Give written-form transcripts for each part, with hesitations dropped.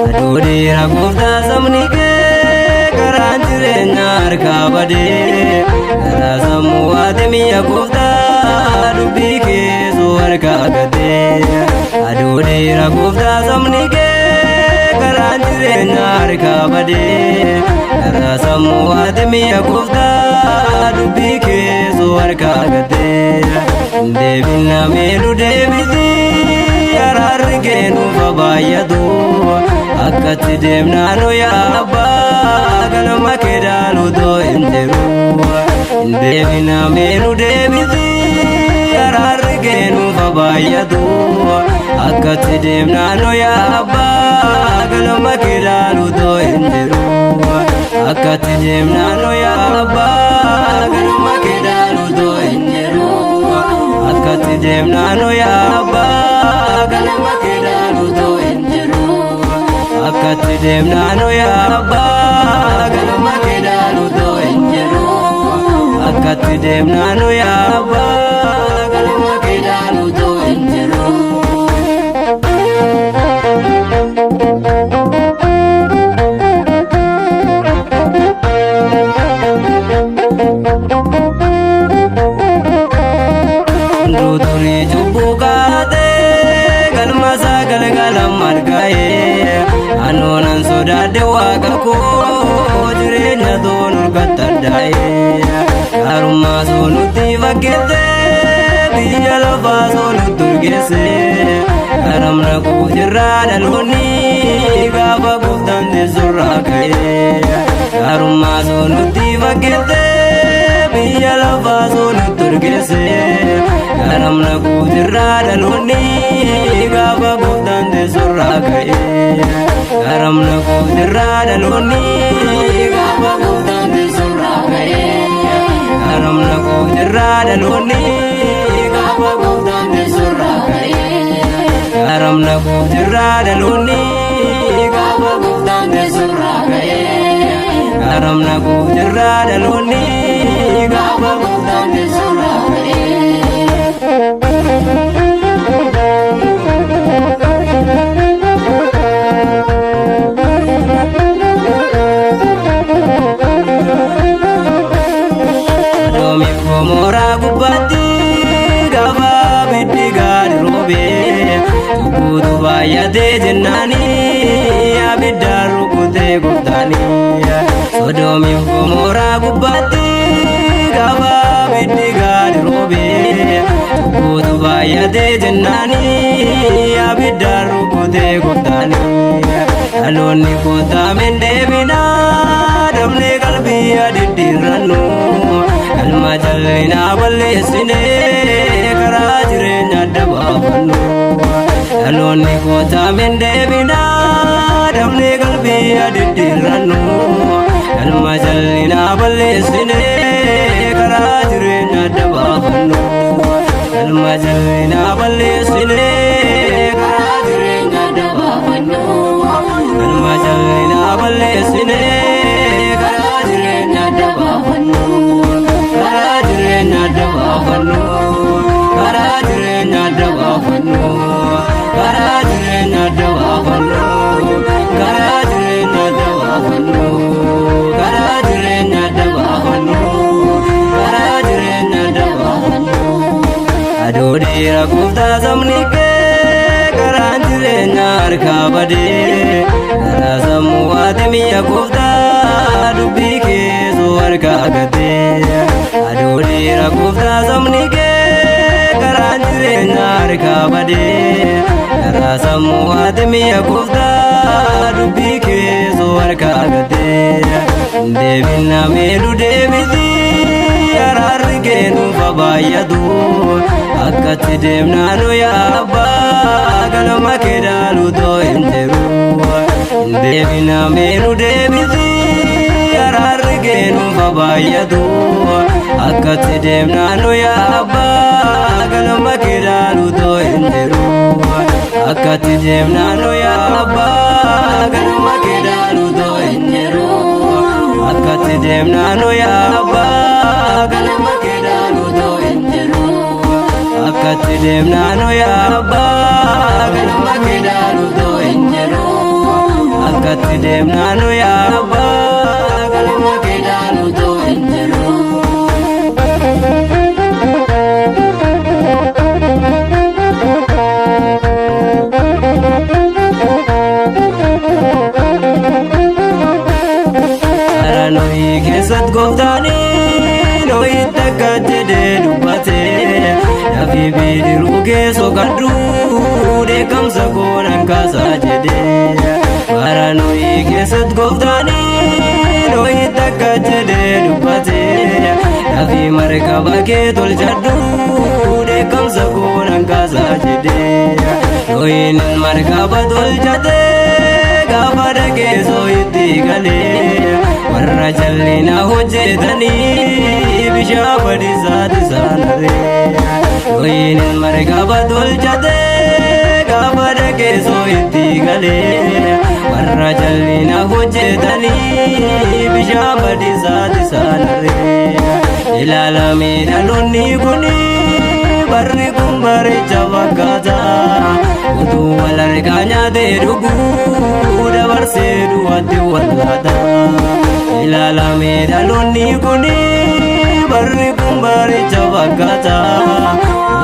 Gofta samni ke karan jirenya harka bade gara samu ademi ya gofta dubbi ke so harka gade adode ra gofta samni ke karan jirenya harka bade gara samu ademi ya gofta dubbi ke so harka gade devina melu devidi yarar ke nu babayadu akkati deemnaanu yaa abbaa ganama keedaalu doo hin jiru hin deebina meenu deebiti araarri keenuuf abaayyatu akkati deemnaanu yaa abbaa ganama keedaalu doo hin jiru akkati deemnaanu yaa abbaa ganama keedaalu doo hin jiru akkati deemnaanu yaa abbaa ganama keedaalu doo hin jiru akkati deemnaanu yaa abbaa ganama keedaalu doo hin jiru akkati deemnaanu yaa abbaa ganama keedaalu doo hin jiru. Durii cubbuu kaatee galma isaa galgalan marga'ee anoonan sodaadde waaqa koo jireenya toon urgattaddaa'ee gaarummaa soo nutti fakkeessee biyya lafaa soo nutti urgeessee garamna kuutirraa dhaloonni gaafa gooftaan teessurraa ka'ee gaarummaa soo nutti fakkeessee biyya lafaa soo nutti urgeessee garamna kuutirraa dhaloonni gaafa gooftaan teessurraa ka'ee garamna kuutirraa dhaloonni gaafa gooftaan teessurraa ka'ee garamna kuutirraa dhaloonni gaafa gooftaan teessurraa ka'ee garamna kuutirraa dhaloonni gaafa gooftaan teessurraa ka'ee garamna kuutirraa dhaloonni gaafa gooftaan teessurraa ka'ee. Moora gubbatti gaafa biddi gaadhi roobee tukuutu baay'atee jennaanii abiddaan rukutee gooftaanii Sodoomiif Gomoraa gubbatti gaafa biddi gaadhi roobee tukuutu baay'atee jennaanii abiddaan rukutee gooftaanii dhaloonni kootaameen deebinaa dabnee qalbii adiddiirrannu kalma jallinaa balleessinee karaa jireenya adda baafannu dhaloonni kootaameen deebinaa dabnee qalbii adiddiirrannu kalma jallinaa balleessinee karaa jireenya adda baafannu kalma jallinaa balleessinee karaa jireenya adda baafannu kalma jallinaa balleessinee karaa jireenya adda baafannu karaa jireenya adda baafannu karaa jireenya adda baafannu karaa jireenya adda baafannu karaa jireenya adda baafannu karaa jireenya adda baafannu karaa jireenya adda baafannu aduu dheeraa gooftaa sabni kee karaan jireenya harkaa badee karaa sammuu ati mi'a gooftaa dubbii keessoo harkaa gatee aduu dheeraa gooftaa sabni kee karaan jireenya harkaa badee karaa sammuu ati mi'a gooftaa dubbii keessoo harkaa gatee deebina meelu deebitii araarri kennuuf baay'atu akkatti deemnaanu yaa abbaa galma kee dhaalu too hin jiru deebina meelu deebitii araarri kennuuf baay'atu akkatti deemnaanu yaa abbaa akkatti deemnaanoo yaa abbaa galma kee dhaalutoo hin jiru akkatti deemnaanoo yaa abbaa galma kee dhaalutoo hin jiru akkatti deemnaanoo yaa abbaa galma kee dhaalutoo hin jiru akkatti deemnaanoo yaa abbaa galma kee dhaalutoo hin jiru. Nohi keessat gooftaanii nohi takka jedhee dubbate nafi bidiruu keessoo kadhuu dheekkamsa koonan kaasaa jedhee bara nohi keessat gooftaanii nohi takka jedhee dubbate nafi markaba kee tolchadhuu dheekkamsa koonan kaasaa jedhee nohin markaba tolchatee gaafa dhageessoo itti galee warra jal'ina hojjetanii bishaan badiisaati saanaree nohiin markaba tolchatee gaafa dhageessoo itti galee warra jal'ina hojjetanii bishaan badiisaati saanaree ilaalamee dhaloonni kuni barri kun bareecha fakkaata utuu wal argaa nyaatee dhuguu dabarsee duwwaatti wallaata. Ilaalamee dhaloonni kuni barri kun bareecha fakkaata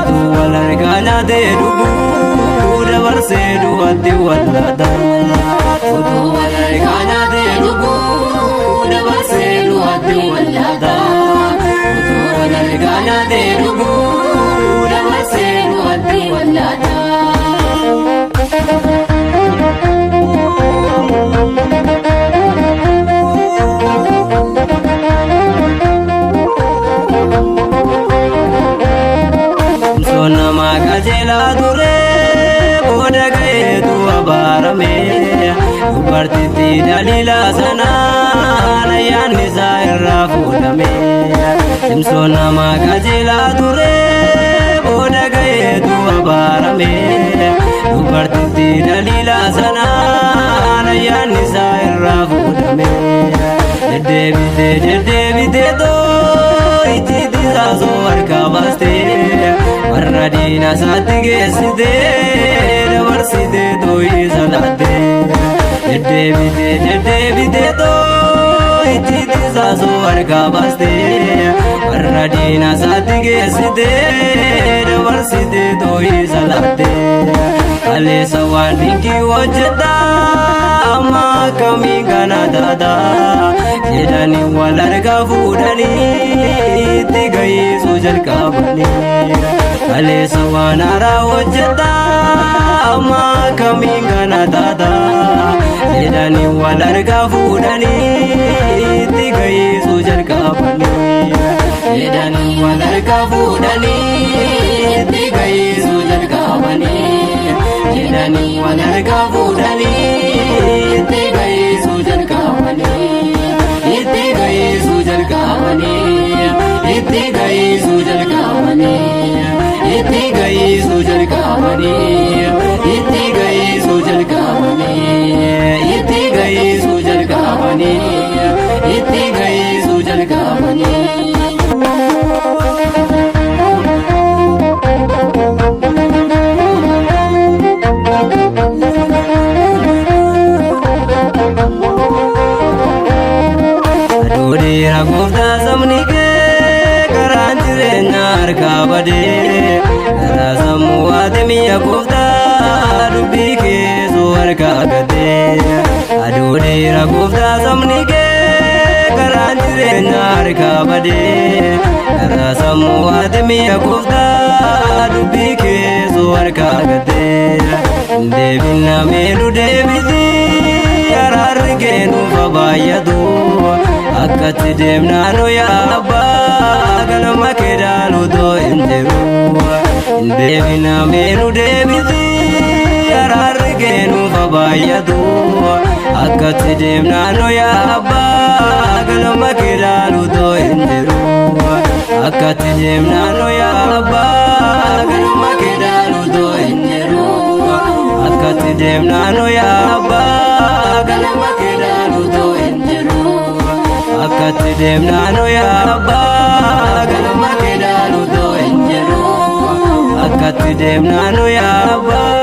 utuu wal argaa nyaatee dhuguu dabarsee duwwaatti wallaata. Utuu wal argaa nyaatee dhuguu dabarsee duwwaatti wallaata. Utuu wal argaa nyaatee dhuguu dabarsee duwwaatti wallaata. Nama qajeelaa ture booda ga'eetu abaarame dubartitti Daliilaa sanaan ayyaanni isaa irraa fuudhame. Simsoon nama qajeelaa ture booda ga'eetu abaarame dubartitti Daliilaa sanaan ayyaanni isaa irraa fuudhame. Deddeebitee too icciitii saasoo harkaa baastee warra diina isaatti geessitee dabarsitee too'ii salaattee. Deddeebitee too icciitii saasoo harkaa baastee warra diina isaatti geessitee dabarsitee too'ii salaattee. Kaleessa waan dinqii hojjetaa amma akkamiin kana taataa jedhanii wal argaa fuudhanii itti gahiisuu jalqabanii. Kaleessa waan haaraa hojjetaa amma akkamiin kana taataa jedhanii wal argaa fuudhanii itti gahiisuu jalqabanii. Jedhanii wal argaa fuudhanii itti gahiisuu jalqabanii. Jedhanii wal argaa fuudhanii itti gahiisuu jalqabanii. Itti gahiisuu jalqabanii. Itti gahiisuu jalqabanii. Itti gahiisuu jalqabanii. Itti gahiisuu jalqabanii. Itti gahiisuu jalqabanii. Itti gahiisuu jalqabanii. Aduudhiira gooftaa sabni kee karaan jireenyaa harkaa badee karaa sammuu haati mi'a gooftaa dubbii keessoo harkaa gatee. Aduudhiira gooftaa sabni kee karaan jireenyaa harkaa badee karaa sammuu haati mi'a gooftaa dubbii keessoo harkaa gatee. Deebina meelu deebitii araarri kennuuf baay'atu akkatti deemnaanoo yaa abbaa galma kee dhaalutoo hin jiru. Deebina meelu deebitii araarri kennuuf baay'atu akkatti deemnaanoo yaa abbaa galma kee dhaalutoo hin jiru. Akkatti deemnaanoo yaa abbaa galma kee dhaalutoo hin jiru. deemnaa nu yaabaa galma kee dhaalutoo hin jiru. Akkatti deemnaa nu yaabaa galma kee dhaalutoo hin jiru. Akkatti deemnaa nu yaabaa.